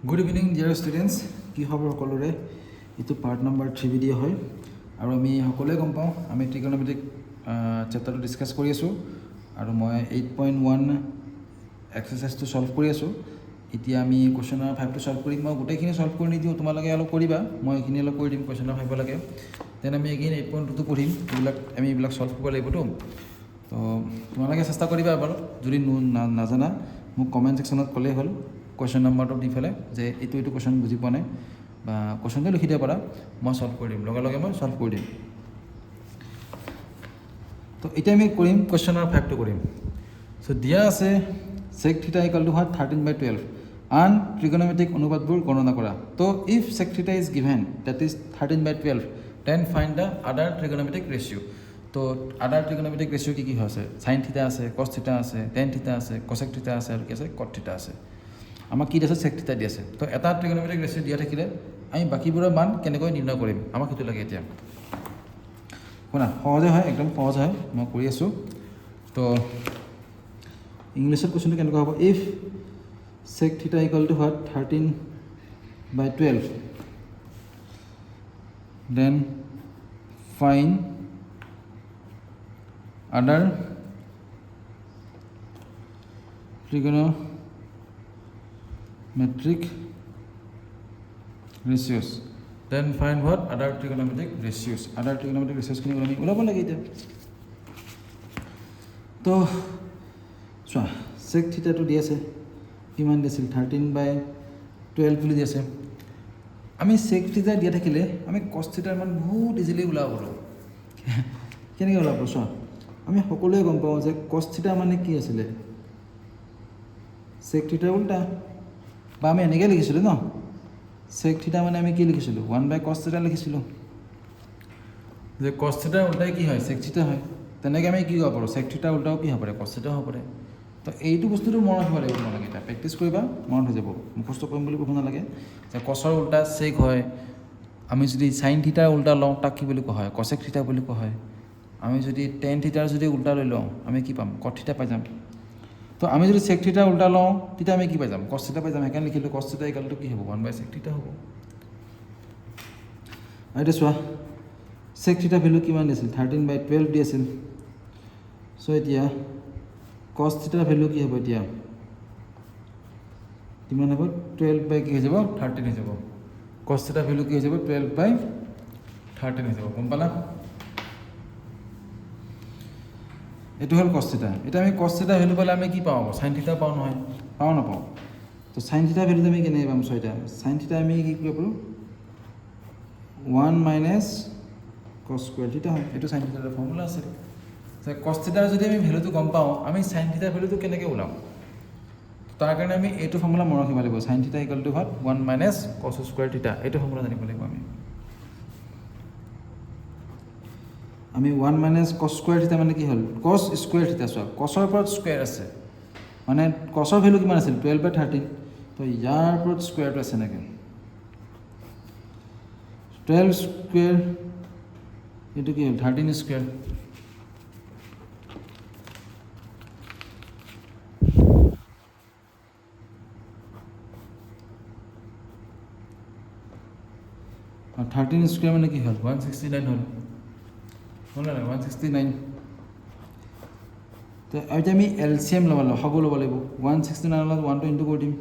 Good evening dear students, কি খবৰ সকলোৰে? এইটো পাৰ্ট নম্বৰ 3 ভিডিঅ' হয় আৰু আমি সকলোৱে গম পাওঁ আমি ট্ৰিগন'মেট্ৰিক চেপ্টাৰটো ডিছকাছ কৰি আছোঁ আৰু মই 8.1 এক্সাৰচাইজটো ছল্ভ কৰি আছোঁ। এতিয়া আমি কুৱেশ্যন নম্বৰ 5টো ছল্ভ কৰিম। মই গোটেইখিনি ছল্ভ কৰি নিদিওঁ, তোমালোকে অলপ কৰিবা, মই এইখিনি অলপ কৰি দিম কুৱেশ্যন নম্বৰ 5 লাগে। দেন আমি এগেইন 8.2টো পঢ়িম, এইবিলাক ছল্ভ কৰিব লাগিবতো। তো তোমালোকে চেষ্টা কৰিবা এবাৰ, যদি নাজানা মোক কমেণ্ট ছেকশ্যনত ক'লেই হ'ল, কুৱেশ্যন নম্বৰটো দি পেলাই যে এইটো কুৱেশ্যন বুজি পোৱা নাই বা কুৱেশ্যনটো লিখি দিব পাৰা, মই ছল্ভ কৰি দিম, লগে লগে মই ছল্ভ কৰি দিম। তো এতিয়া আমি কৰিম কুৱেশ্যন নম্বৰ 5টো কৰিম। চ' দিয়া আছে sec θ ইকুৱেল টু 13/12 আন ট্ৰিগন'মেট্ৰিক অনুপাতবোৰ গণনা কৰা। তো if sec θ is given that is 13/12 then find the other trigonometric ratio'. তো আদাৰ ট্ৰিগন'মেট্ৰিক ৰেচিঅ' কি আছে? sin θ আছে, cos θ আছে, tan θ আছে, cosec θ আছে আৰু কি আছে? cot θ আছে। আমাক কি দিছে? sec θ দি আছে। তো এটা ট্ৰিগন'মেট্ৰিক ৰেচিঅ' দিয়া থাকিলে আমি বাকীবোৰৰ মান কেনেকৈ নিৰ্ণয় কৰিম, আমাক সেইটো লাগে এতিয়া। শুনা, সহজে হয়, একদম সহজ হয়, মই কৰি আছোঁ। তো ইংলিছত কুৱেশ্যনটো কেনেকুৱা হ'ব? If sec θ equal to 13/12 then find other trigonometric ratios. Then find what? Other trigonometric ratios. Other trigonometric ratios খিনি আমি ওলাব লাগে এতিয়া। তো চোৱা, sec θ টো দি আছে, কিমান দিছিল? 13/12 বুলি দি আছে। আমি sec θ দিয়া থাকিলে আমি cos θ মান বহুত ইজিলি ওলাব পাৰোঁ। কেনেকৈ ওলাব? চোৱা, আমি সকলোৱে গম পাওঁ যে cos θ মানে কি আছিলে? sec θ উল্টা, বা আমি এনেকৈ লিখিছিলোঁ ন, sec θ মানে আমি কি লিখিছিলোঁ? 1/cos θ লিখিছিলোঁ, যে cos θ উল্টাই কি হয়? sec θ হয়। তেনেকৈ আমি কি ক'ব পাৰোঁ? sec θ উল্টাও কি হ'ব পাৰে? cos θ হ'ব পাৰে। তো এইটো বস্তুটো মনত হ'ব লাগিব তোমালোকে, এতিয়া প্ৰেক্টিছ কৰিবা, মনত হৈ যাব। মুখস্থ কৰিম বুলি ক'ব নালাগে যে কছৰ উল্টা sec হয়। আমি যদি sin θ উল্টা লওঁ তাক কি বুলি কোৱা হয়? cosec θ বুলি কোৱা হয়। আমি যদি tan θ যদি উল্টা লৈ লওঁ আমি কি পাম? cot θ পাই যাম। তো আমি যদি sec θ উল্টা লওঁ তেতিয়া আমি কি পাই যাম? cos θ পাই যাম। সেইকাৰণে লিখিলোঁ cos θ ইকুৱেল টু কি হ'ব? 1/sec θ হ'ব। আৰু এতিয়া চোৱা, sec θ ভেলু কিমান দিছিল? 13/12 দি আছিল। চ' এতিয়া cos θ ভেলু কি হ'ব? এতিয়া কিমান হ'ব? 12 কি হৈ যাব? 13 হৈ যাব। cos θ ভেলু কি হৈ যাব? 12/13 হৈ যাব। গম পালা? এইটো হ'ল cos θ। এতিয়া আমি cos θ ভেলু পালে আমি কি পাওঁ? sin θ পাওঁ নহয়? পাওঁ নাপাওঁ? তো sin θ ভেলুটো আমি কেনেকৈ পাম? ছয়টা sin θ আমি কি কৰিব পাৰোঁ? 1 - cos স্কুৱেৰ থিটা হয়। এইটো sin θ ফৰ্মুলা আছে। cos θ যদি আমি ভেলুটো গম পাওঁ, আমি sin θ ভেলুটো কেনেকৈ ওলাম? তাৰ কাৰণে আমি এইটো ফৰ্মুলা মনত ৰাখিব লাগিব। sin θ equal to 1 - cos square theta. এইটো ফৰ্মুলা জানিব লাগিব আমি 1 - cos স্কুৱেৰ থিটা মানে কি হ'ল? cos স্কুৱেৰ থিটা। চোৱা, cosৰ ওপৰত স্কুৱেৰ আছে, মানে cosৰ ভেলু কিমান আছিল? 12/13। তো ইয়াৰ ওপৰত স্কুৱেৰটো আছে এনেকৈ 12 স্কুৱেৰ, এইটো কি হ'ল? 13 স্কুৱেৰ। আৰু 13 স্কুৱেৰ মানে কি হ'ল? 169 হ'ল। হ'ল নাই? 169। তো এতিয়া আমি LCM ল'ব লাগিব, লসাগু ল'ব লাগিব। 169 লগত 1টো ইনটু কৰি দিম,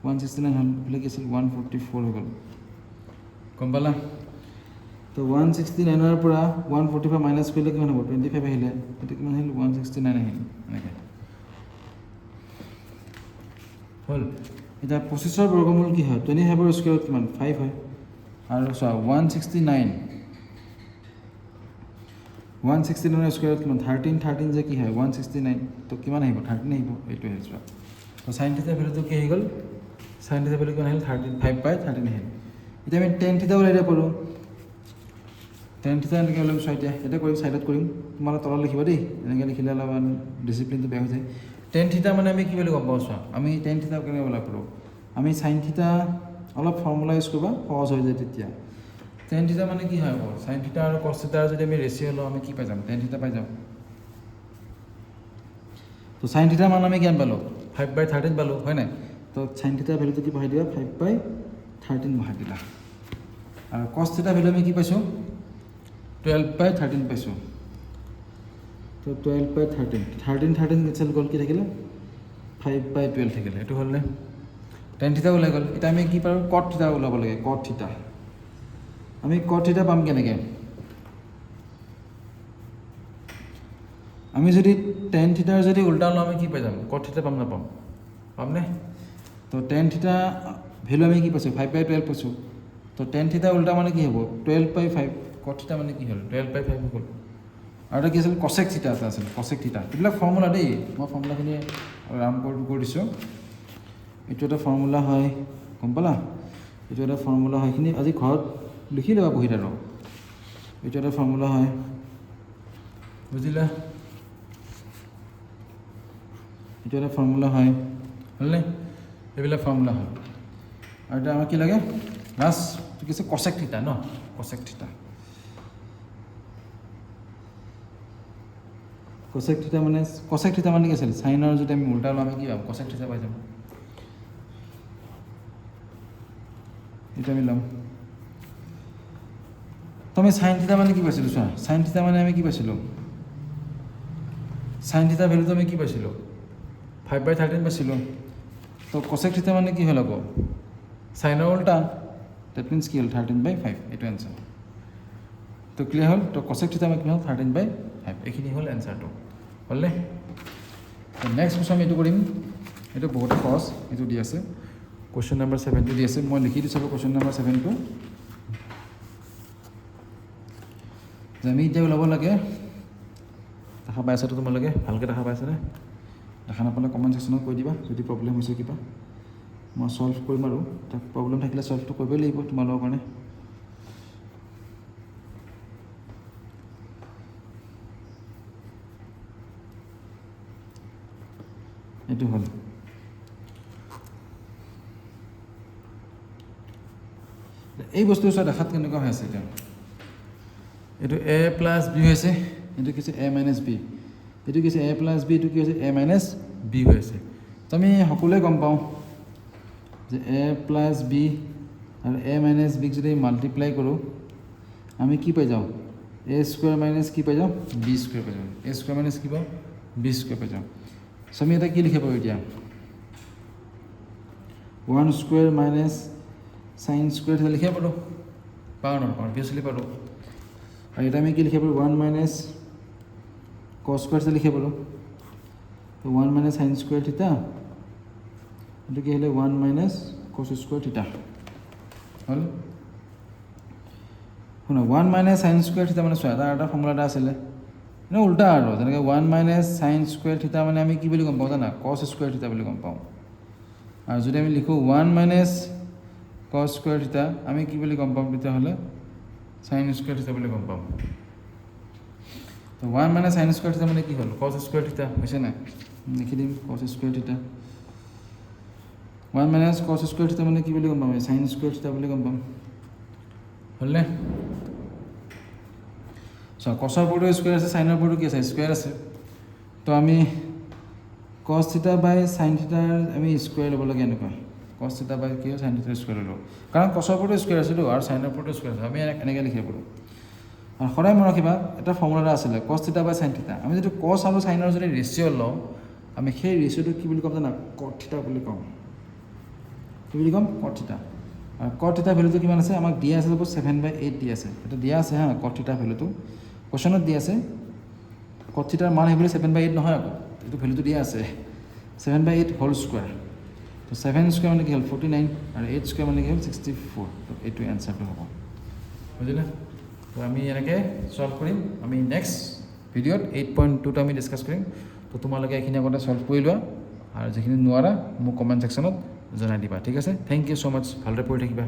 169 হ'ল। এইফালে কি আছিল? 144 হৈ গ'ল। গম পালা? তো 169ৰ পৰা 145 মাইনাছ কৰিলে কিমান হ'ব? 25 আহিলে। এইটো কিমান আহিল? 169 আহিল। এনেকৈ হ'ল। এতিয়া 25ৰ বৰ্গমূল কি হয়? 25ৰ স্কুৱেৰত কিমান? 5 হয়। আৰু চোৱা, 169ৰ স্কুৱেৰত কিমান? 13 যে কি হয়? 169। তো কিমান আহিব? 13 আহিব। এইটো আহিল। চোৱা, তো sin θ ভেলুটো কি আহি গ'ল? sin θ ভেলু কিমান আহিল? 5/13 আহিল। এতিয়া আমি tan θ ওলাই দিব পাৰোঁ। tan θ এনেকৈ ওলাম। চোৱা, এতিয়া কৰিম, ছাইডত কৰিম, তোমালোকে তলত লিখিবা দেই। এনেকৈ লিখিলে অলপমান ডিচিপ্লিনটো বেয়া হৈ যায়। tan θ মানে আমি কি বুলি গম পাওঁ? চোৱা, আমি tan θ কেনেকৈ ওলাব পাৰোঁ? আমি sin θ অলপ ফৰ্মুলা ইউজ কৰিবা, সহজ হৈ যায় তেতিয়া। tan θ মানে কি হয়? sin θ আৰু cos θ যদি আমি ৰেচিঅ' লওঁ আমি কি পাই যাম? tan θ পাই যাম। তো sin θ মান আমি কিমান পালোঁ? 5/13 পালোঁ, হয় নাই? তো তো সাইন থিটা ভেলুটো কি বহাই দিবা 5/13 বহাই দিলা আৰু কস থিটা ভেলু আমি কি পাইছোঁ 12/13 পাইছোঁ তো 12/13 কেনসেল গ'ল কি থাকিলে 5/12 থাকিলে এইটো হ'লনে tan থিটা ওলাই গ'ল এটা আমি কি পাৰোঁ cot থিটা ওলাব লাগে cot থিটা আমি cot থিটা পাম কেনেকৈ আমি যদি tan থিটাৰ যদি উল্টা লওঁ আমি কি পাই যাম cot থিটা পাম নাপাম পামনে তো tan থিটা ভেলু আমি কি পাইছোঁ 5/12 পাইছোঁ তো tan থিটা উল্টা মানে কি হ'ব 12/5 cot থিটা মানে কি হ'ল 12/5 হৈ গ'ল আৰু এটা কি আছিল cosec থিটা এটা আছিল cosec থিটা এইবিলাক ফৰ্মুলা দেই মই ফৰ্মুলাখিনি ৰাম কৰি দিছোঁ এইটো এটা ফৰ্মুলা হয় গম পালা এইটো এটা ফৰ্মুলা হয় এইখিনি আজি ঘৰত লিখি ল'বা বহীত আৰু এইটো এটা ফৰ্মুলা হয় বুজিলা এইটো এটা ফৰ্মুলা হয় হ'লনে এইবিলাক ফৰ্মুলা হয় আৰু এটা আমাক কি লাগে লাষ্ট কি আছে cosec থিটা ন cosec থিটা cosec থিটা মানে কি আছিল সাইনৰ যদি আমি উল্টা লওঁ আমি কি পাম cosec থিটা পাই যাম এটা আমি ল'ম তো আমি সাইন থিটা মানে কি পাইছিলোঁ চোৱা সাইন থিটা মানে আমি কি পাইছিলোঁ সাইন থিটা ভেলুটো আমি কি পাইছিলোঁ 5/13 পাইছিলোঁ তো cosec থিটা মানে কি হ'ল আকৌ সাইনৰ উল্টা ডেট মিনছ কি হ'ল 13/5 এইটো এনচাৰ তো ক্লিয়াৰ হ'ল তো cosec থিটা মানে কি হ'ল 13/5 এইখিনি হ'ল এনচাৰটো হ'লনে তো নেক্সট কুৱেশ্যন আমি এইটো কৰিম এইটো বহুত সহজ এইটো দি আছে কুৱেশ্যন নম্বৰ 7টো দি আছে মই লিখি দিছোঁ কুৱেশ্যন নম্বৰ 7টো যে আমি এতিয়া ওলাব লাগে দেখা পাই আছাতো তোমালোকে ভালকৈ দেখা পাইছানে দেখা নাপালে কমেণ্ট ছেকশ্যনত কৈ দিবা যদি প্ৰব্লেম হৈছে কিবা মই ছল্ভ কৰিম আৰু তাক প্ৰব্লেম থাকিলে ছল্ভটো কৰিবই লাগিব তোমালোকৰ কাৰণে এইটো হ'ল এই বস্তু চোৱা দেখাত কেনেকুৱা হৈ আছে এতিয়া এইটো a প্লাছ b হৈছে এইটো কি হৈছে a মাইনাছ b এইটো কি হৈছে a প্লাছ b এইটো কি হৈছে a মাইনাছ b হৈ আছে তো আমি সকলোৱে গম পাওঁ যে a প্লাছ b আৰু a মাইনাছ b যদি মাল্টিপ্লাই কৰোঁ আমি কি পাই যাওঁ a স্কুৱেৰ মাইনাছ কি পাই যাওঁ b স্কুৱেৰ পাই যাওঁ a স্কুৱেৰ মাইনাছ কি পাওঁ b স্কুৱেৰ পাই যাওঁ চ' আমি এটা কি লিখিব পাৰোঁ এতিয়া 1 স্কুৱেৰ মাইনাছ সাইন স্কুৱেৰ থিটা লিখিব পাৰোঁ পাৰোঁ নহয় অবভিয়াছলি পাৰোঁ আৰু এটা আমি কি লিখিব পাৰোঁ 1 মাইনাছ কছ স্কুৱেৰ থিটা লিখিব পাৰোঁ তো 1 মাইনাছ সাইন স্কুৱেৰ থিটা এইটো কি হ'লে 1 মাইনাছ কছ স্কুৱেৰ থিটা হ'ল শুনা 1 মাইনাছ সাইন স্কুৱেৰ থিটা মানে চোৱা এটা ফৰ্মুলা এটা আছিলে মানে উল্টা আৰু যেনেকৈ 1 মাইনাছ সাইন স্কুৱেৰ থিটা মানে আমি কি বুলি গম পাওঁ জানা কছ স্কুৱেৰ থিটা বুলি গম পাওঁ আৰু যদি আমি লিখোঁ 1 মাইনাছ কছ স্কুৱেৰ থিটা আমি কি বুলি গম পাম তেতিয়াহ'লে সাইন স্কুৱেৰ থিটা বুলি গম পাম তো 1 মাইনাছ সাইন স্কুৱেৰ থিটা মানে কি হ'ল কছ স্কুৱেৰ থিটা হৈছে নাই লিখি দিম কছ স্কুৱেৰ থিটা 1 মাইনাছ কছ স্কুৱেৰ থিটা মানে কি বুলি গম পাম সাইন স্কুৱেৰ থিটা বুলি গম পাম হ'লনে চ' কছৰ ওপৰতো স্কুৱেৰ আছে সাইনৰ ওপৰতো কি আছে স্কুৱেৰ আছে তো আমি কছ থিটা বাই সাইন থিটাৰ আমি স্কুৱেৰ ল'ব লাগে এনেকুৱা কছ থিটা বাই কি হয় সাইন থিটাৰ স্কুৱেৰ ল'লোঁ কাৰণ কছৰ ওপৰতো স্কুৱেৰ আছিলোঁ আৰু সাইনৰ ওপৰতো স্কুৱেৰ আছে আমি এনেকৈ লিখিব পাৰোঁ আৰু সদায় মনত ৰাখিবা এটা ফৰ্মুলা এটা আছিলে কছ থিটা বাই সাইন থিটা আমি যদি কছ আৰু সাইনৰ যদি ৰেচিঅ' লওঁ আমি সেই ৰেচিঅ'টো কি বুলি ক'ম জানা কট থিটা বুলি ক'ম কি বুলি ক'ম কট থিটা আৰু কট থিটা ভেলুটো কিমান আছে আমাক দিয়া আছে 7/8 দিয়া আছে এটা দিয়া আছে হা কট থিটা ভেলুটো কুৱেশ্যনত দিয়া আছে কট থিটাৰ মান সেইবুলি 7/8 নহয় আকৌ এইটো ভেলুটো দিয়া আছে 7/8 হোল স্কুৱেৰ তো 7 স্কুৱেৰ মানে কি হ'ল 49 আৰু 8 স্কুৱেৰ মানে কি হ'ল 64 তো এইটো এনচাৰটো হ'ব বুজিলে তো আমি এনেকৈ ছল্ভ কৰিম আমি নেক্সট ভিডিঅ'ত 8.2টো আমি ডিছকাছ কৰিম তো তোমালোকে এইখিনি আগতে ছল্ভ কৰি লোৱা আৰু যিখিনি নোৱাৰা মোক কমেণ্ট ছেকশ্যনত জনাই দিবা ঠিক আছে থেংক ইউ ছ' মাছ ভালদৰে পঢ়ি থাকিবা